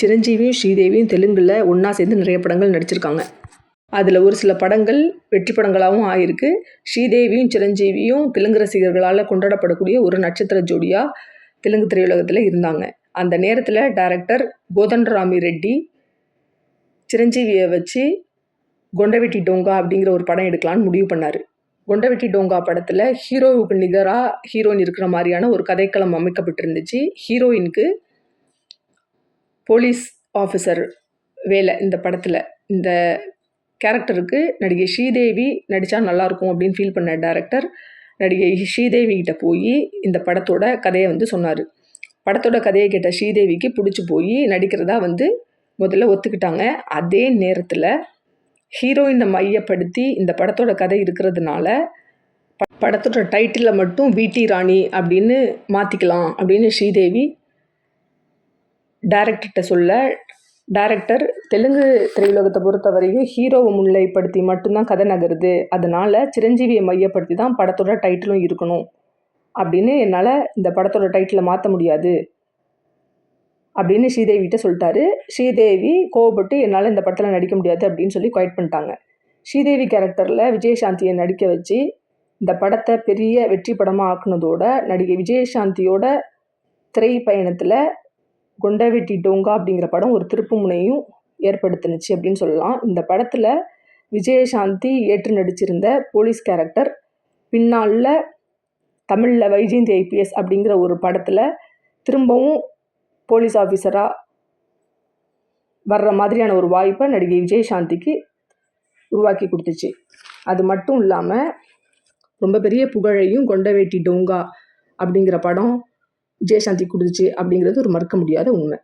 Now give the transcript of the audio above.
சிரஞ்சீவியும் ஸ்ரீதேவியும் தெலுங்கில் ஒன்றா சேர்ந்து நிறைய படங்கள் நடிச்சிருக்காங்க. அதில் ஒரு சில படங்கள் வெற்றி படங்களாகவும் ஆகிருக்கு. ஸ்ரீதேவியும் சிரஞ்சீவியும் தெலுங்கு ரசிகர்களால் கொண்டாடப்படக்கூடிய ஒரு நட்சத்திர ஜோடியாக தெலுங்கு திரையுலகத்தில் இருந்தாங்க. அந்த நேரத்தில் டைரக்டர் கோதண்டராமி ரெட்டி சிரஞ்சீவியை வச்சு கொண்டவெட்டி டோங்கா அப்படிங்கிற ஒரு படம் எடுக்கலான்னு முடிவு பண்ணார். கொண்டவெட்டி டோங்கா படத்தில் ஹீரோவுக்கு நிகராக ஹீரோயின் இருக்கிற மாதிரியான ஒரு கதைக்களம் அமைக்கப்பட்டிருந்துச்சு. ஹீரோயினுக்கு போலீஸ் ஆஃபீஸர் வேலை இந்த படத்தில். இந்த கேரக்டருக்கு நடிகை ஸ்ரீதேவி நடித்தா நல்லாயிருக்கும் அப்படின்னு ஃபீல் பண்ண டைரக்டர் நடிகை ஸ்ரீதேவி கிட்ட போய் இந்த படத்தோட கதையை சொன்னார். படத்தோட கதையை கேட்ட ஸ்ரீதேவிக்கு பிடிச்சி போய் நடிக்கிறதா முதல்ல ஒத்துக்கிட்டாங்க. அதே நேரத்தில் ஹீரோயினை மையப்படுத்தி இந்த படத்தோட கதை இருக்கிறதுனால படத்தோட டைட்டிலை மட்டும் விடி ராணி அப்படின்னு மாற்றிக்கலாம் அப்படின்னு ஸ்ரீதேவி டைரக்டர்கிட்ட சொல்ல, டைரக்டர் தெலுங்கு திரையுலகத்தை பொறுத்த வரைக்கும் ஹீரோவை முன்னிலைப்படுத்தி மட்டும்தான் கதை நகருது, அதனால் சிரஞ்சீவியை மையப்படுத்தி தான் படத்தோட டைட்டிலும் இருக்கணும் அப்படின்னு என்னால் இந்த படத்தோட டைட்டிலை மாற்ற முடியாது அப்படின்னு ஸ்ரீதேவிகிட்ட சொல்லிட்டாரு. ஸ்ரீதேவி கோவப்பட்டு என்னால் இந்த படத்தில் நடிக்க முடியாது அப்படின்னு சொல்லி குவைட் பண்ணிட்டாங்க. ஸ்ரீதேவி கேரக்டரில் விஜயசாந்தியை நடிக்க வச்சு இந்த படத்தை பெரிய வெற்றி படமாக ஆக்குனதோட நடிகை விஜயசாந்தியோட திரை பயணத்தில் கொண்டவெட்டி டோங்கா அப்படிங்கிற படம் ஒரு திருப்பு முனையும் ஏற்படுத்தினுச்சு அப்படின்னு சொல்லலாம். இந்த படத்தில் விஜயசாந்தி ஏற்று நடிச்சிருந்த போலீஸ் கேரக்டர் பின்னால் தமிழில் வைஜெயந்தி ஐபிஎஸ் அப்படிங்கிற ஒரு படத்தில் திரும்பவும் போலீஸ் ஆஃபீஸராக வர்ற மாதிரியான ஒரு வாய்ப்பை நடிகை விஜயசாந்திக்கு உருவாக்கி கொடுத்துச்சு. அது மட்டும் இல்லாமல் ரொம்ப பெரிய புகழையும் கொண்டவெட்டி டோங்கா அப்படிங்கிற படம் விஜயசாந்தி கொடுத்துச்சு அப்படிங்கிறது ஒரு மறுக்க முடியாத உண்மை.